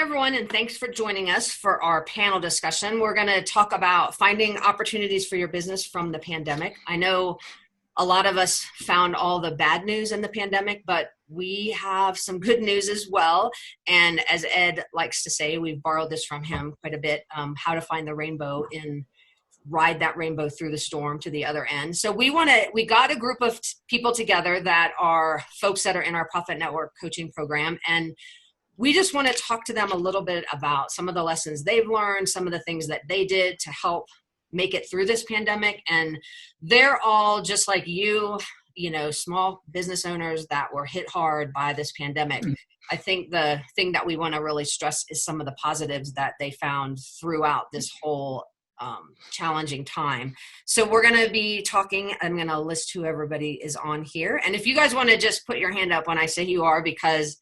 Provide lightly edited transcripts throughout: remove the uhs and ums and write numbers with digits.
everyone, and thanks for joining us for our panel discussion. We're going to talk about finding opportunities for your business from the pandemic. I know a lot of us found all the bad news in the pandemic, but we have some good news as well. And as Ed likes to say, we've borrowed this from him quite a bit, how to find the rainbow and ride that rainbow through the storm to the other end. So we got a group of people together that are folks that are in our Profit Network coaching program. And we just want to talk to them a little bit about some of the lessons they've learned, some of the things that they did to help make it through this pandemic. And they're all just like you know, small business owners that were hit hard by this pandemic. I think the thing that we want to really stress is some of the positives that they found throughout this whole challenging time. So we're going to be talking, I'm going to list who everybody is on here. And if you guys want to just put your hand up when I say you are, because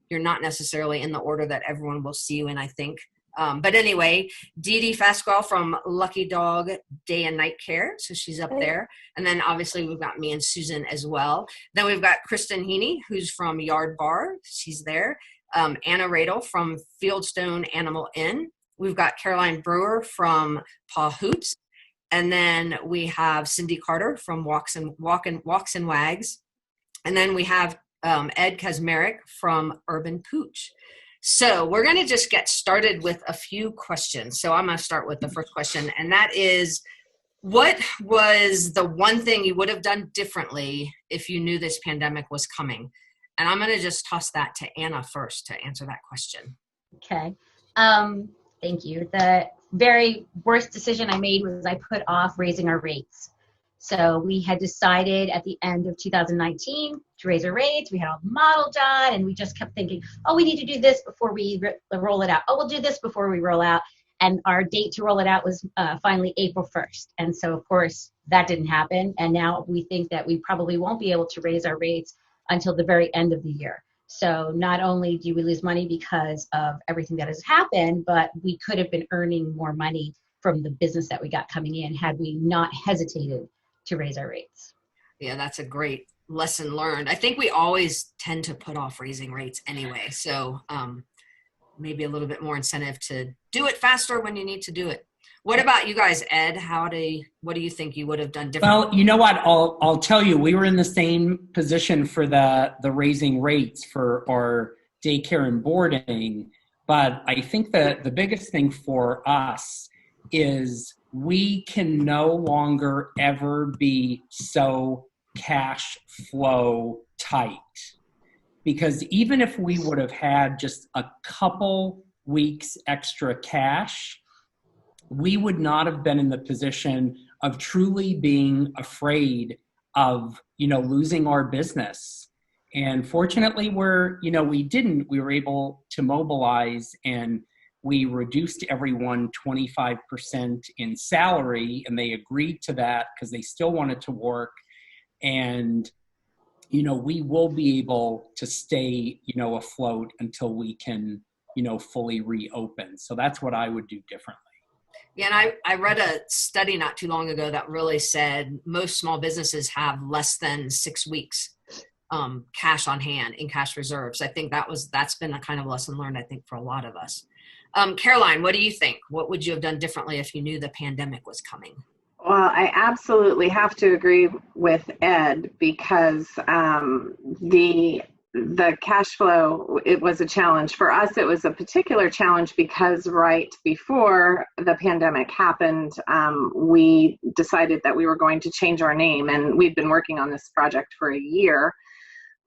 you're not necessarily in the order that everyone will see you in, I think. But anyway, Dee Dee Fasquel from Luckydog Day and Night Care. So she's up there. And then obviously we've got me and Susan as well. Then we've got Kristen Heaney, who's from Yard Bar. She's there. Torres-Radle from Fieldstone Animal Inn. We've got Karoline Brewer from PawHootz. And then we have Cindi Carter from Walks and Wags. And then we have Ed Kaczmarek from Urban Pooch. So we're going to just get started with a few questions. So I'm going to start with the first question, and that is, what was the one thing you would have done differently if you knew this pandemic was coming? And I'm going to just toss that to Anna first to answer that question. Okay. Thank you. The very worst decision I made was I put off raising our rates. So we had decided at the end of 2019 to raise our rates. We had all the model done, and we just kept thinking, oh, we need to do this before we roll it out. Oh, we'll do this before we roll out. And our date to roll it out was finally April 1st. And so, of course, that didn't happen. And now we think that we probably won't be able to raise our rates until the very end of the year. So not only do we lose money because of everything that has happened, but we could have been earning more money from the business that we got coming in had we not hesitated to raise our rates. Yeah, that's a great lesson learned. I think we always tend to put off raising rates anyway. So maybe a little bit more incentive to do it faster when you need to do it. What about you guys, Ed? What do you think you would have done differently? Well, you know what? I'll tell you, we were in the same position for the raising rates for our daycare and boarding. But I think that the biggest thing for us is we can no longer ever be so cash flow tight, because even if we would have had just a couple weeks extra cash, we would not have been in the position of truly being afraid of, losing our business. And fortunately, we were able to mobilize, and we reduced everyone 25% in salary, and they agreed to that because they still wanted to work. And, we will be able to stay, afloat until we can, fully reopen. So that's what I would do differently. Yeah, and I read a study not too long ago that really said most small businesses have less than 6 weeks cash on hand in cash reserves. I think that's been a kind of lesson learned, I think, for a lot of us. Karoline, what do you think? What would you have done differently if you knew the pandemic was coming? Well, I absolutely have to agree with Ed, because the cash flow, it was a challenge. For us, it was a particular challenge because right before the pandemic happened, we decided that we were going to change our name, and we'd been working on this project for a year.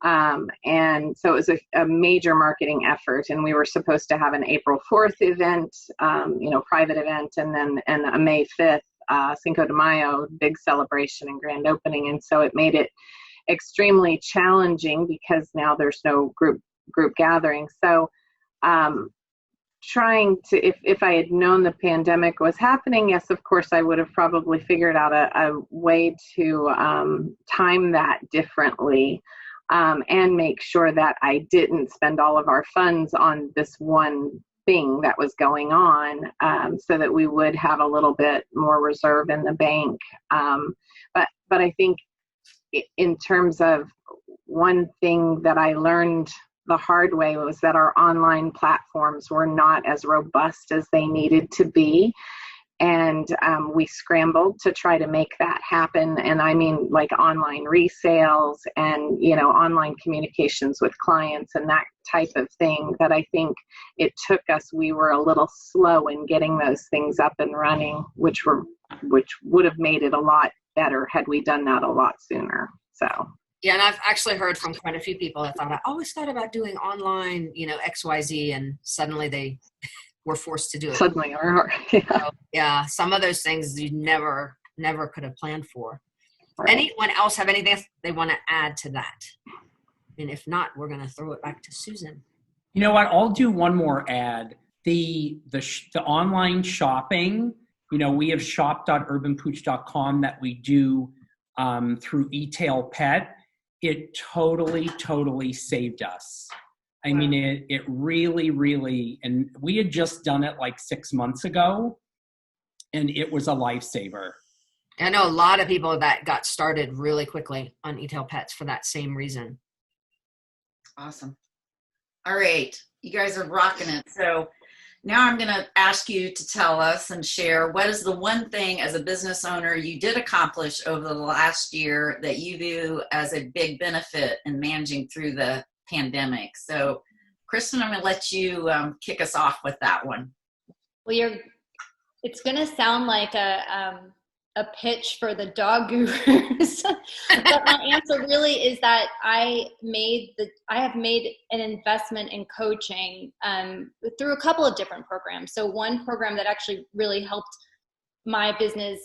And so it was a major marketing effort, and we were supposed to have an April 4th event, private event, and then a May 5th, Cinco de Mayo, big celebration and grand opening. And so it made it extremely challenging because now there's no group gathering. So trying to, if I had known the pandemic was happening, yes, of course, I would have probably figured out a way to time that differently. And make sure that I didn't spend all of our funds on this one thing that was going on, so that we would have a little bit more reserve in the bank. But I think in terms of one thing that I learned the hard way was that our online platforms were not as robust as they needed to be. And we scrambled to try to make that happen. And I mean, like online resales and, online communications with clients and that type of thing, that I think it took us, we were a little slow in getting those things up and running, which would have made it a lot better had we done that a lot sooner. So. Yeah, and I've actually heard from quite a few people that I always thought about doing online, XYZ, and suddenly they were forced to do it. Suddenly, or So, yeah, some of those things you never could have planned for. Right. Anyone else have anything they want to add to that? And if not, we're going to throw it back to Susan. You know what? I'll do one more ad. The online shopping, we have shop.urbanpooch.com that we do through eTail Pet. It totally saved us. I mean, it really, really, and we had just done it like 6 months ago, and it was a lifesaver. I know a lot of people that got started really quickly on eTail Pets for that same reason. Awesome. All right. You guys are rocking it. So now I'm going to ask you to tell us and share what is the one thing as a business owner you did accomplish over the last year that you view as a big benefit in managing through the pandemic. So Kristen, I'm going to let you kick us off with that one. Well, it's going to sound like a pitch for the dog gurus, but my answer really is that I have made an investment in coaching through a couple of different programs. So one program that actually really helped my business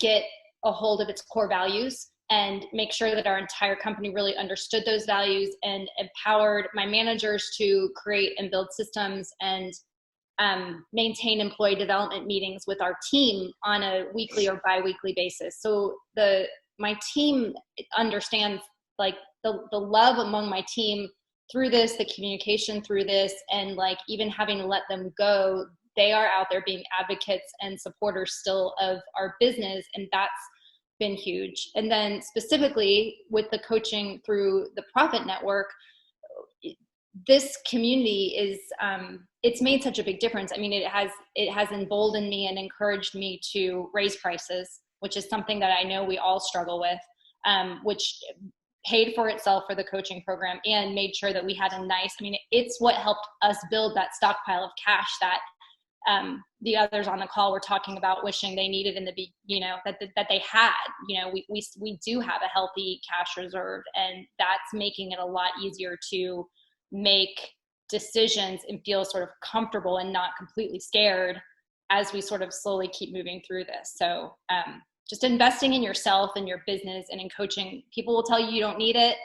get a hold of its core values and make sure that our entire company really understood those values and empowered my managers to create and build systems and maintain employee development meetings with our team on a weekly or bi-weekly basis. So my team understands like the love among my team through this, the communication through this, and like even having to let them go, they are out there being advocates and supporters still of our business, and that's been huge. And then specifically with the coaching through the Profit Network, this community is it's made such a big difference. I mean, it has emboldened me and encouraged me to raise prices, which is something that I know we all struggle with, which paid for itself for the coaching program and made sure that we had it's what helped us build that stockpile of cash that the others on the call were talking about wishing they needed in that they had. We do have a healthy cash reserve, and that's making it a lot easier to make decisions and feel sort of comfortable and not completely scared as we sort of slowly keep moving through this. So just investing in yourself and your business and in coaching. People will tell you don't need it,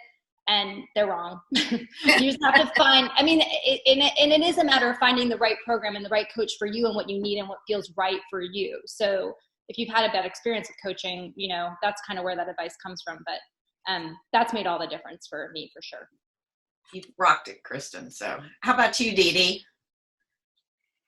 and they're wrong. You just have to find, it is a matter of finding the right program and the right coach for you and what you need and what feels right for you. So if you've had a bad experience with coaching, that's kind of where that advice comes from. But that's made all the difference for me, for sure. You rocked it, Kristen. So how about you, Dee Dee?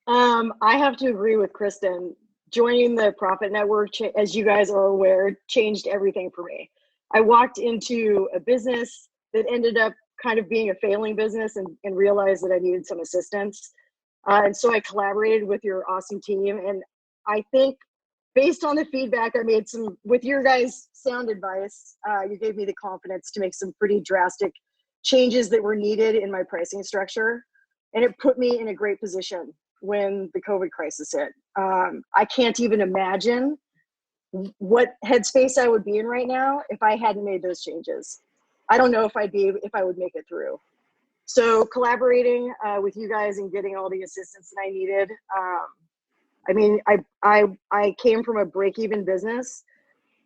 I have to agree with Kristen. Joining the Profit Network, as you guys are aware, changed everything for me. I walked into a business that ended up kind of being a failing business and realized that I needed some assistance. And so I collaborated with your awesome team. And I think based on the feedback I made with your guys' sound advice, you gave me the confidence to make some pretty drastic changes that were needed in my pricing structure. And it put me in a great position when the COVID crisis hit. I can't even imagine what headspace I would be in right now if I hadn't made those changes. I don't know if I would make it through. So collaborating with you guys and getting all the assistance that I needed. I came from a break-even business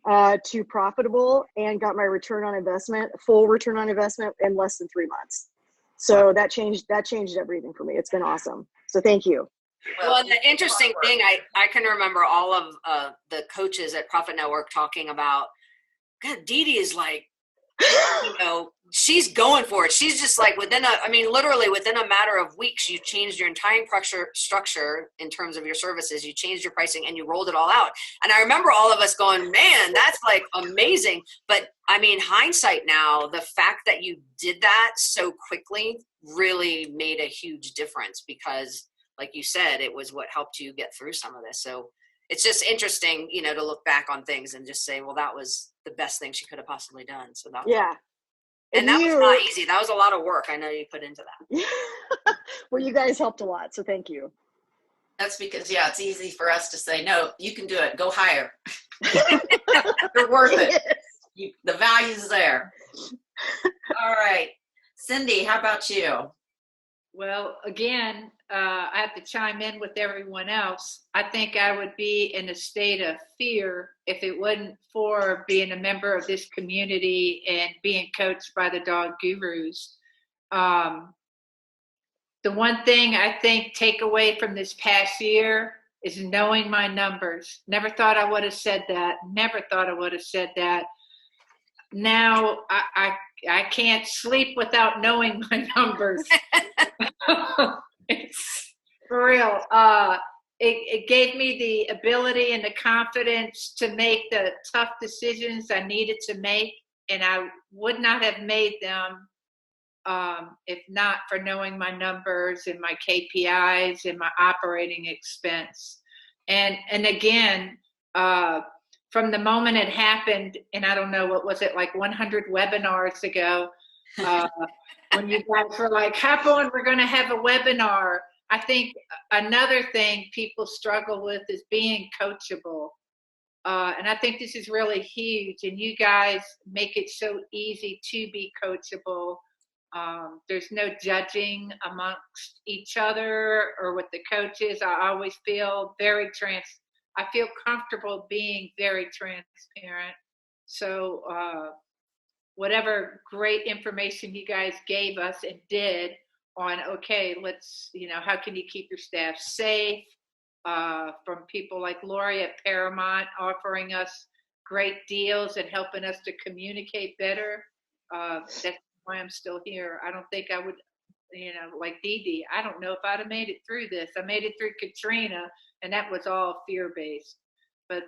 to profitable and got my full return on investment in less than 3 months. So that changed everything for me. It's been awesome. So thank you. Well, the interesting thing, I can remember all of the coaches at Profit Network talking about, God, Dee Dee is like, she's going for it. She's just like literally within a matter of weeks, you changed your entire structure in terms of your services. You changed your pricing and you rolled it all out. And I remember all of us going, man, that's like amazing. But I mean, hindsight now, the fact that you did that so quickly really made a huge difference because, like you said, it was what helped you get through some of this. So it's just interesting, to look back on things and just say, well, that was the best thing she could have possibly done. So that was And that was not easy. That was a lot of work. I know you put into that. Well, you guys helped a lot, so thank you. That's because, it's easy for us to say, no, you can do it. Go higher. You're worth it. The value's there. All right. Cindi, how about you? Well, again, I have to chime in with everyone else. I think I would be in a state of fear if it wasn't for being a member of this community and being coached by the dog gurus. The one thing I think take away from this past year is knowing my numbers. Never thought I would have said that. Never thought I would have said that. Now I can't sleep without knowing my numbers. It's for real. It gave me the ability and the confidence to make the tough decisions I needed to make, and I would not have made them if not for knowing my numbers and my KPIs and my operating expense. And again, from the moment it happened, and I don't know, what was it, like 100 webinars ago, when you guys were like, hop on, we're going to have a webinar. I think another thing people struggle with is being coachable. And I think this is really huge, and you guys make it so easy to be coachable. There's no judging amongst each other or with the coaches. I always feel I feel comfortable being very transparent. So whatever great information you guys gave us and did on, okay, let's, how can you keep your staff safe? From people like Lori at Paramount offering us great deals and helping us to communicate better. That's why I'm still here. I don't think I would, like Dee Dee, I don't know if I'd have made it through this. I made it through Katrina, and that was all fear-based. But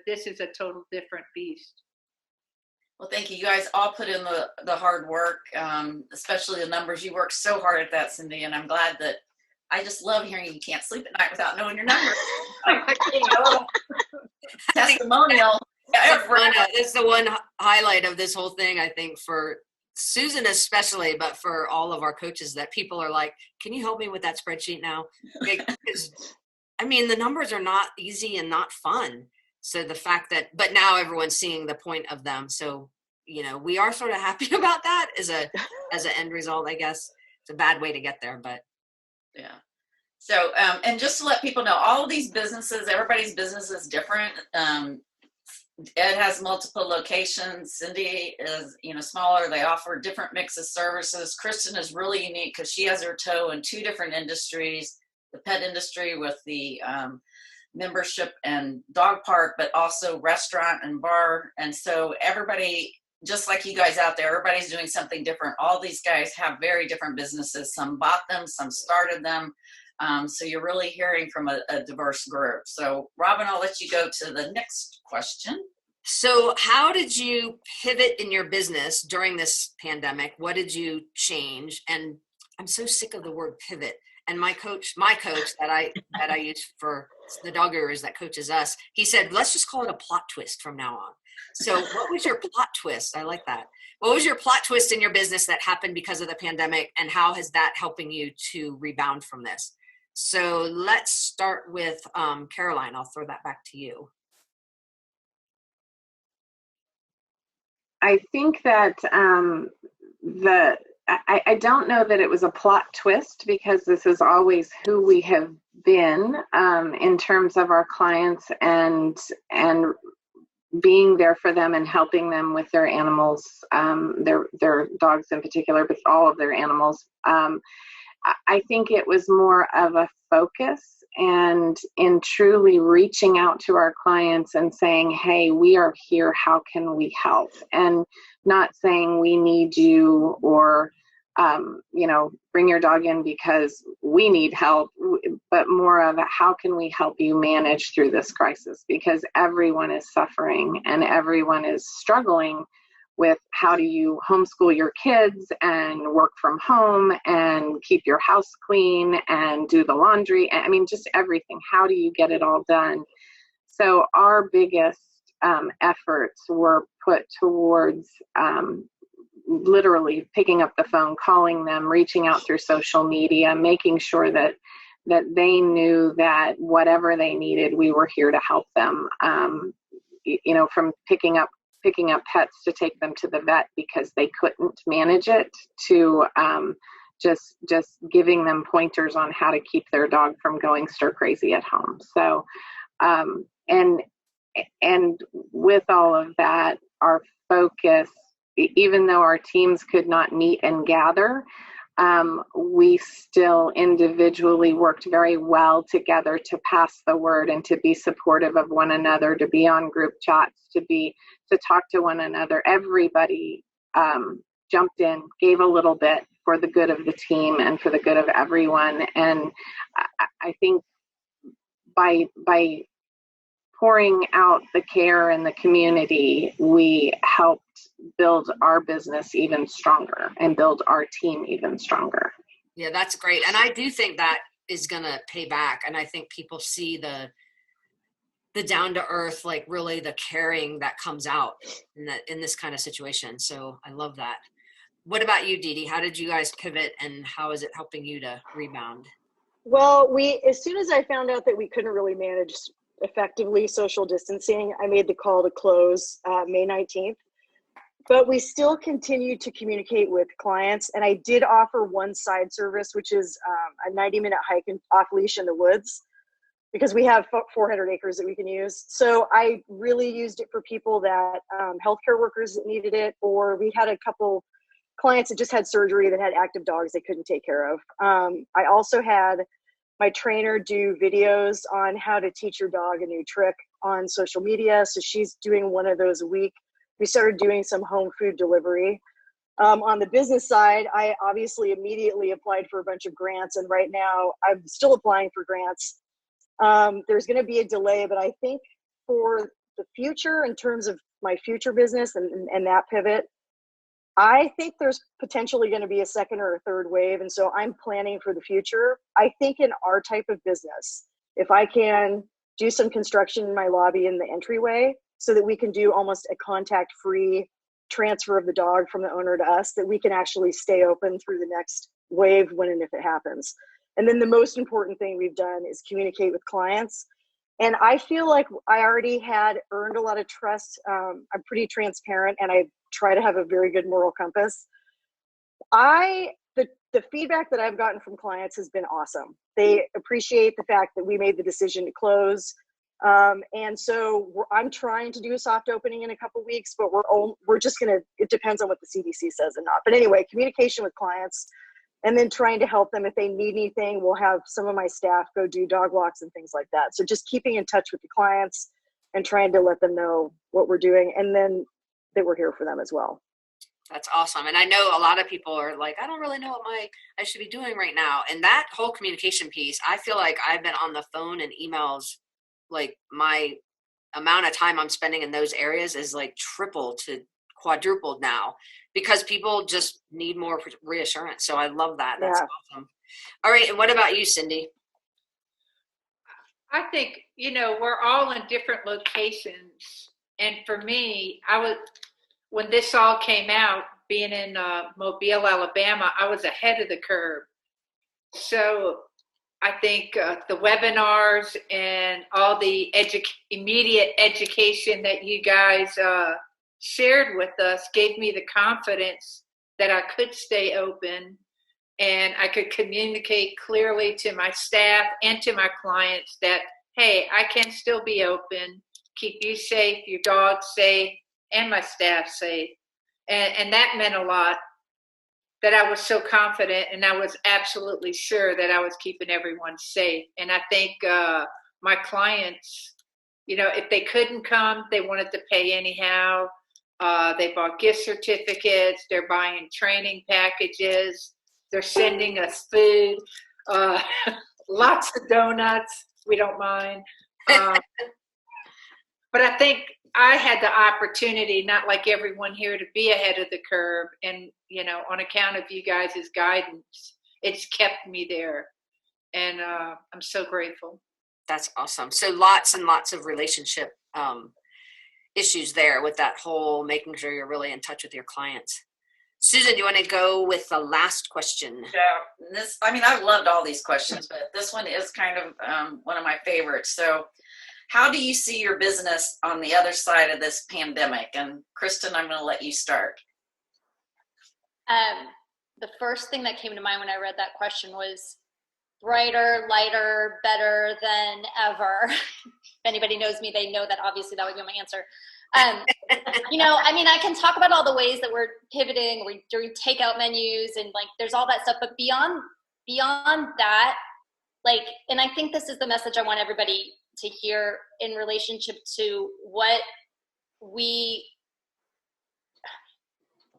this is a total different beast. Well, thank you. You guys all put in the hard work, especially the numbers. You worked so hard at that, Cindi, and I'm glad that I just love hearing you can't sleep at night without knowing your numbers. Testimonial. It's the one highlight of this whole thing, I think, for Susan especially, but for all of our coaches, that people are like, can you help me with that spreadsheet now? Because, the numbers are not easy and not fun. So the fact that, but now everyone's seeing the point of them. So, we are sort of happy about that as an end result, I guess. It's a bad way to get there, but. Yeah. So, and just to let people know, all of these businesses, everybody's business is different. Ed has multiple locations. Cindi is, smaller. They offer different mix of services. Kristen is really unique because she has her toe in two different industries, the pet industry with the membership and dog park, but also restaurant and bar. And so everybody, just like you guys out there, everybody's doing something different. All these guys have very different businesses. Some bought them, some started them. So you're really hearing from a diverse group. So Robin, I'll let you go to the next question. So how did you pivot in your business during this pandemic? What did you change? And I'm so sick of the word pivot. And my coach that I use for the dog gurus that coaches us, he said, let's just call it a plot twist from now on. So what was your plot twist? I like that. What was your plot twist in your business that happened because of the pandemic, and how is that helping you to rebound from this? So let's start with Karoline. I'll throw that back to you. I think that I don't know that it was a plot twist, because this is always who we have been in terms of our clients and being there for them and helping them with their animals, their dogs in particular, but all of their animals. I think it was more of a focus and in truly reaching out to our clients and saying, hey, we are here, how can we help? And not saying we need you, or bring your dog in because we need help, but more of how can we help you manage through this crisis? Because everyone is suffering and everyone is struggling with how do you homeschool your kids and work from home and keep your house clean and do the laundry. I mean, just everything. How do you get it all done? So our biggest efforts were put towards literally picking up the phone, calling them, reaching out through social media, making sure that they knew that whatever they needed, we were here to help them. From picking up pets to take them to the vet because they couldn't manage it, to just giving them pointers on how to keep their dog from going stir crazy at home. So, and with all of that, our focus, even though our teams could not meet and gather, we still individually worked very well together to pass the word and to be supportive of one another, to be on group chats, to talk to one another. Everybody jumped in, gave a little bit for the good of the team and for the good of everyone. And I think by pouring out the care in the community, we helped build our business even stronger and build our team even stronger. Yeah, that's great. And I do think that is going to pay back. And I think people see the down to earth, like really the caring that comes out in this kind of situation. So I love that. What about you, Dee Dee? How did you guys pivot and how is it helping you to rebound? Well, as soon as I found out that we couldn't really manage effectively social distancing, I made the call to close May 19th. But we still continue to communicate with clients. And I did offer one side service, which is a 90-minute hike off leash in the woods, because we have 400 acres that we can use. So I really used it for people that healthcare workers that needed it, or we had a couple clients that just had surgery that had active dogs they couldn't take care of. I also had my trainer do videos on how to teach your dog a new trick on social media. So she's doing one of those a week. We started doing some home food delivery. On the business side, I obviously immediately applied for a bunch of grants. And right now I'm still applying for grants. There's going to be a delay, but I think for the future, in terms of my future business and that pivot, I think there's potentially going to be a second or a third wave. And so I'm planning for the future. I think in our type of business, if I can do some construction in my lobby in the entryway so that we can do almost a contact-free transfer of the dog from the owner to us, that we can actually stay open through the next wave when and if it happens. And then the most important thing we've done is communicate with clients. And I feel like I already had earned a lot of trust. I'm pretty transparent and I try to have a very good moral compass. The feedback that I've gotten from clients has been awesome. They appreciate the fact that we made the decision to close. And so I'm trying to do a soft opening in a couple of weeks, but we're just going to, it depends on what the CDC says and not. But anyway, communication with clients and then trying to help them if they need anything. We'll have some of my staff go do dog walks and things like that. So just keeping in touch with the clients and trying to let them know what we're doing and then that we're here for them as well. That's awesome. And I know a lot of people are like, I don't really know what I should be doing right now. And that whole communication piece, I feel like I've been on the phone and emails, like my amount of time I'm spending in those areas is like tripled to quadrupled now because people just need more reassurance. So I love that. That's awesome. All right. And what about you, Cindi? I think, we're all in different locations. And for me, when this all came out, being in Mobile, Alabama, I was ahead of the curve. So I think the webinars and all the immediate education that you guys shared with us gave me the confidence that I could stay open and I could communicate clearly to my staff and to my clients that, hey, I can still be open, keep you safe, your dog safe, and my staff safe. And that meant a lot. that I was so confident, and I was absolutely sure that I was keeping everyone safe. And I think my clients, if they couldn't come, they wanted to pay anyhow. They bought gift certificates. They're buying training packages. They're sending us food, lots of donuts. We don't mind. But I think I had the opportunity, not like everyone here, to be ahead of the curve. And, on account of you guys' guidance, it's kept me there. And I'm so grateful. That's awesome. So lots and lots of relationship issues there with that whole making sure you're really in touch with your clients. Susan, do you want to go with the last question? Yeah, I've loved all these questions, but this one is kind of one of my favorites. So how do you see your business on the other side of this pandemic? And Kristen, I'm going to let you start. The first thing that came to mind when I read that question was brighter, lighter, better than ever. If anybody knows me, they know that obviously that would be my answer. I can talk about all the ways that we're pivoting, we're doing takeout menus, and there's all that stuff. But beyond that, and I think this is the message I want everybody to hear in relationship to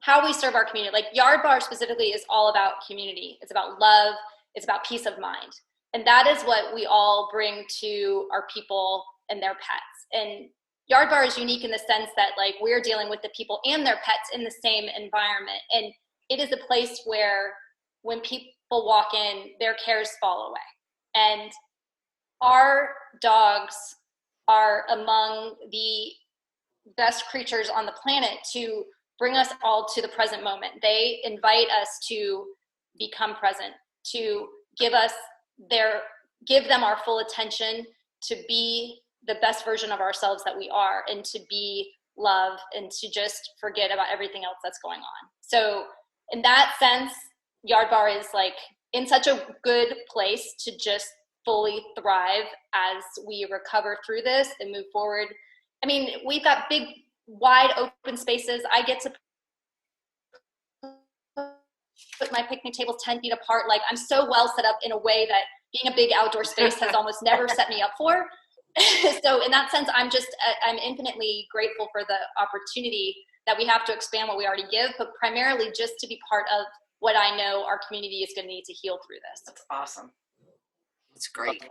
how we serve our community. Yard Bar specifically is all about community. It's about love. It's about peace of mind. And that is what we all bring to our people and their pets. And Yard Bar is unique in the sense that we're dealing with the people and their pets in the same environment. And it is a place where when people walk in, their cares fall away. And our dogs are among the best creatures on the planet to bring us all to the present moment. They invite us to become present, to give them our full attention, to be the best version of ourselves that we are, and to be love, and to just forget about everything else that's going on. So in that sense, Yard Bar is in such a good place to just fully thrive as we recover through this and move forward. We've got big, wide open spaces. I get to put my picnic tables 10 feet apart. I'm so well set up in a way that being a big outdoor space has almost never set me up for. So in that sense, I'm infinitely grateful for the opportunity that we have to expand what we already give, but primarily just to be part of what I know our community is going to need to heal through this. That's awesome. That's great.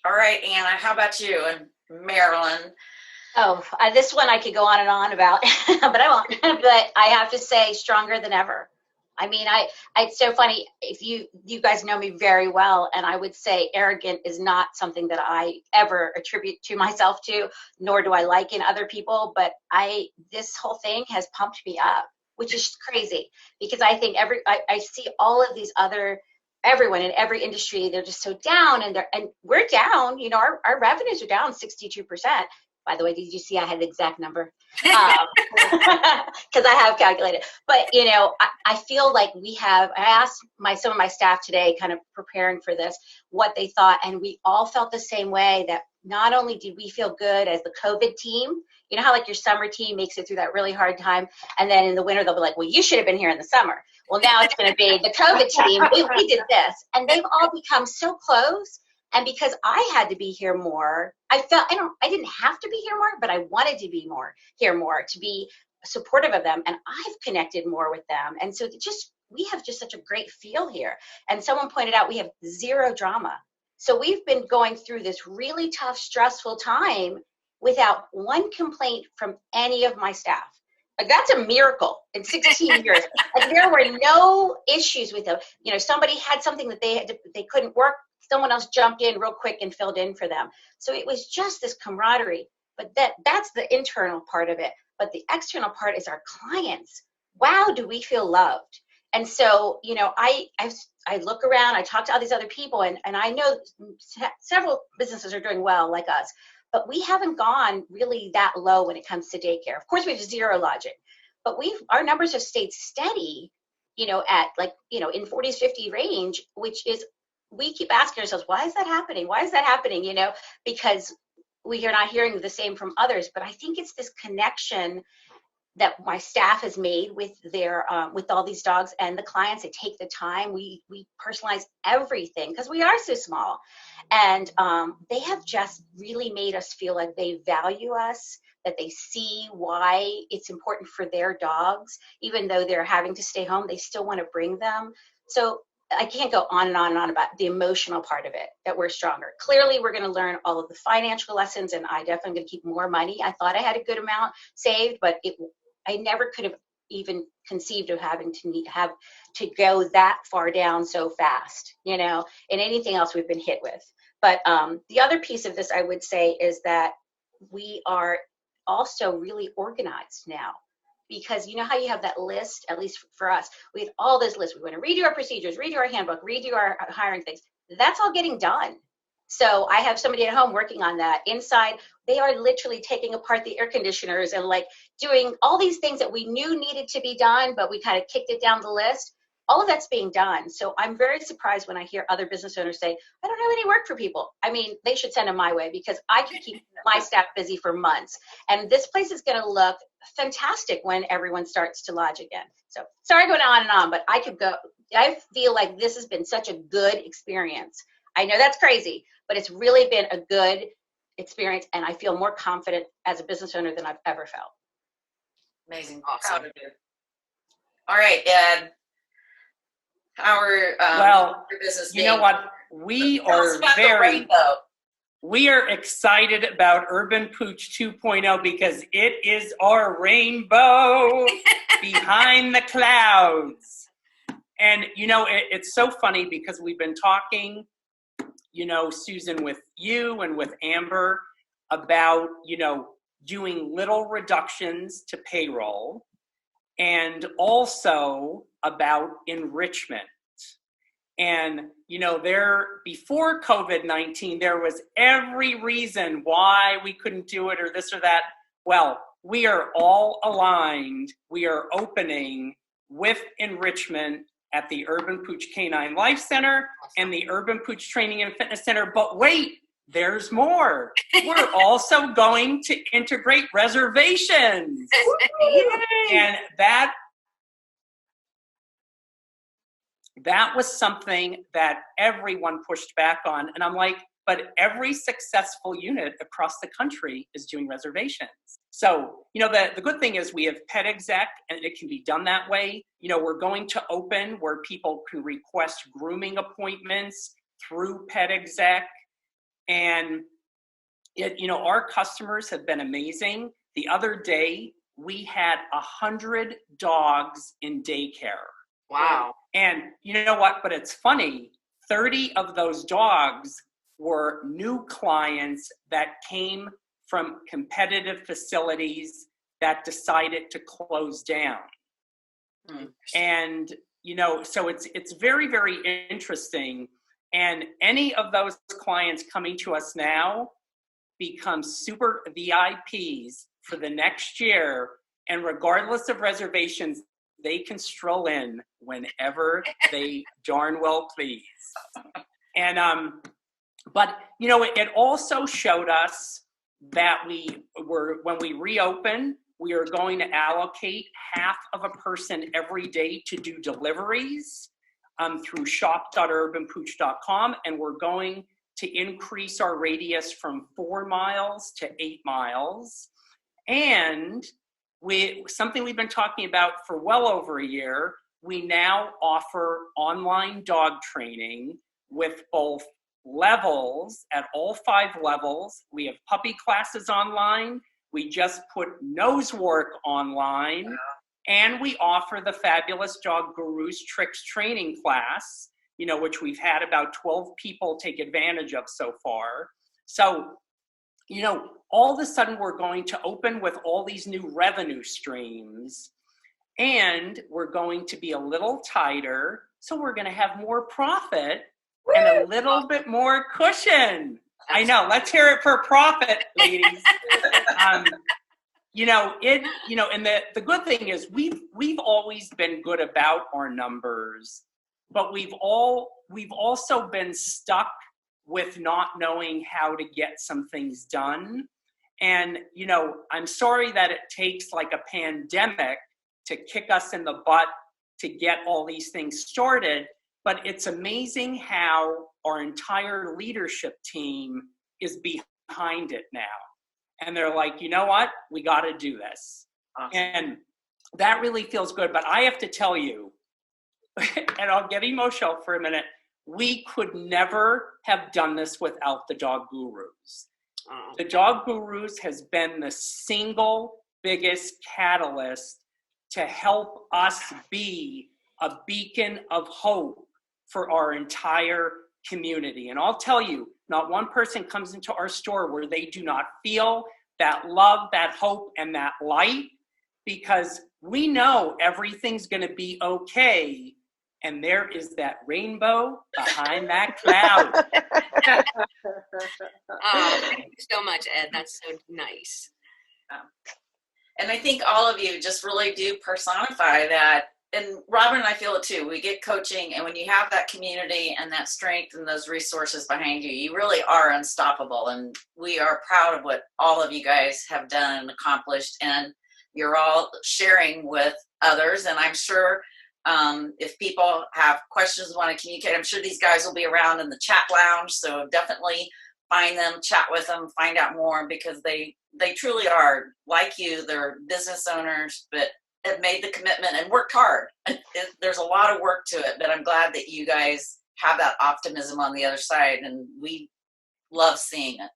All right, Anna, how about you? And Marilyn? Oh, this one I could go on and on about, but I won't. But I have to say, stronger than ever. It's so funny. If you guys know me very well, and I would say arrogant is not something that I ever attribute to myself to, nor do I like in other people. But this whole thing has pumped me up, which is crazy, because I think I see all of these everyone in every industry, they're just so down, and we're down. Our revenues are down 62%. By the way, did you see I had the exact number? Because I have calculated. But, I feel like I asked some of my staff today, kind of preparing for this, what they thought. And we all felt the same way, that not only did we feel good as the COVID team, how your summer team makes it through that really hard time. And then in the winter, they'll be like, well, you should have been here in the summer. Well, now it's going to be the COVID team. We did this. And they've all become so close. And because I had to be here more, I felt, I didn't have to be here more, but I wanted to be here more, to be supportive of them. And I've connected more with them. And so we have just such a great feel here. And someone pointed out we have zero drama. So we've been going through this really tough, stressful time without one complaint from any of my staff. That's a miracle in 16 years. There were no issues with them. Somebody had something that they couldn't work. Someone else jumped in real quick and filled in for them. So it was just this camaraderie. But that's the internal part of it. But the external part is our clients. Wow, do we feel loved? And so, I look around, I talk to all these other people, and I know several businesses are doing well like us, but we haven't gone really that low when it comes to daycare. Of course, we have zero lodging, but our numbers have stayed steady, at in 40s, 50 range, which is, we keep asking ourselves, why is that happening? Why is that happening? Because we are not hearing the same from others. But I think it's this connection that my staff has made with their with all these dogs and the clients that take the time. We personalize everything because we are so small, and they have just really made us feel like they value us, that they see why it's important for their dogs. Even though they're having to stay home, they still want to bring them. So I can't go on and on and on about the emotional part of it, that we're stronger. Clearly, we're going to learn all of the financial lessons, and I definitely am going to keep more money. I thought I had a good amount saved, but I never could have even conceived of having to go that far down so fast, you know, and anything else we've been hit with. But the other piece of this, I would say, is that we are also really organized now. Because you know how you have that list, at least for us, we have all this list. We want to redo our procedures, redo our handbook, redo our hiring things. That's all getting done. So I have somebody at home working on that. Inside, they are literally taking apart the air conditioners and like doing all these things that we knew needed to be done, but we kind of kicked it down the list. All of that's being done. So I'm very surprised when I hear other business owners say, I don't have any work for people. I mean, they should send them my way because I can keep my staff busy for months. And this place is going to look fantastic when everyone starts to lodge again. So sorry going on and on, but I could go. I feel like this has been such a good experience. I know that's crazy, but it's really been a good experience. And I feel more confident as a business owner than I've ever felt. Amazing. Awesome. Proud of you. All right, Ed. Our business. You know what? We are excited about Urban Pooch 2.0 because it is our rainbow behind the clouds. And, you know, it's so funny because we've been talking, you know, Susan, with you and with Amber about, you know, doing little reductions to payroll and also about enrichment. And, you know, before COVID-19, there was every reason why we couldn't do it or this or that. Well, we are all aligned. We are opening with enrichment at the Urban Pooch Canine Life Center and the Urban Pooch Training and Fitness Center. But wait, there's more. We're also going to integrate reservations. And that was something that everyone pushed back on. And I'm like, but every successful unit across the country is doing reservations. So, you know, the good thing is we have Pet Exec and it can be done that way. You know, we're going to open where people can request grooming appointments through Pet Exec. And, you know, our customers have been amazing. The other day, we had 100 dogs in daycare. Wow. And you know what? But it's funny, 30 of those dogs were new clients that came from competitive facilities that decided to close down. And, you know, so it's very, very interesting. And any of those clients coming to us now become super VIPs for the next year. And regardless of reservations, they can stroll in whenever they darn well please. And, but, you know, it also showed us that when we reopen, we are going to allocate half of a person every day to do deliveries through shop.urbanpooch.com. And we're going to increase our radius from 4 miles to 8 miles. And something we've been talking about for well over a year, we now offer online dog training with both levels at all 5 levels. We have puppy classes online. We just put nose work online. And we offer the Fabulous Dog Gurus Tricks training class, you know, which we've had about 12 people take advantage of so far. So, you know, all of a sudden we're going to open with all these new revenue streams and we're going to be a little tighter. So we're going to have more profit and a little bit more cushion. I know. Let's hear it for profit, ladies. You know, and the good thing is we've always been good about our numbers, but we've also been stuck with not knowing how to get some things done. And, you know, I'm sorry that it takes like a pandemic to kick us in the butt to get all these things started, but it's amazing how our entire leadership team is behind it now. And they're like, you know what, we got to do this. Awesome. And that really feels good. But I have to tell you, and I'll get emotional for a minute, we could never have done this without the Dog Gurus. The Dog Gurus has been the single biggest catalyst to help us be a beacon of hope for our entire community. And I'll tell you, not one person comes into our store where they do not feel that love, that hope, and that light, because we know everything's going to be okay. And there is that rainbow behind that cloud. Oh, thank you so much, Ed. That's so nice. And I think all of you just really do personify that. And Robin and I feel it too. We get coaching, and when you have that community and that strength and those resources behind you, you really are unstoppable. And we are proud of what all of you guys have done and accomplished. And you're all sharing with others. And I'm sure if people have questions, want to communicate, I'm sure these guys will be around in the chat lounge. So definitely find them, chat with them, find out more, because they truly are like you. They're business owners, but have made the commitment and worked hard. There's a lot of work to it, but I'm glad that you guys have that optimism on the other side, and we love seeing it.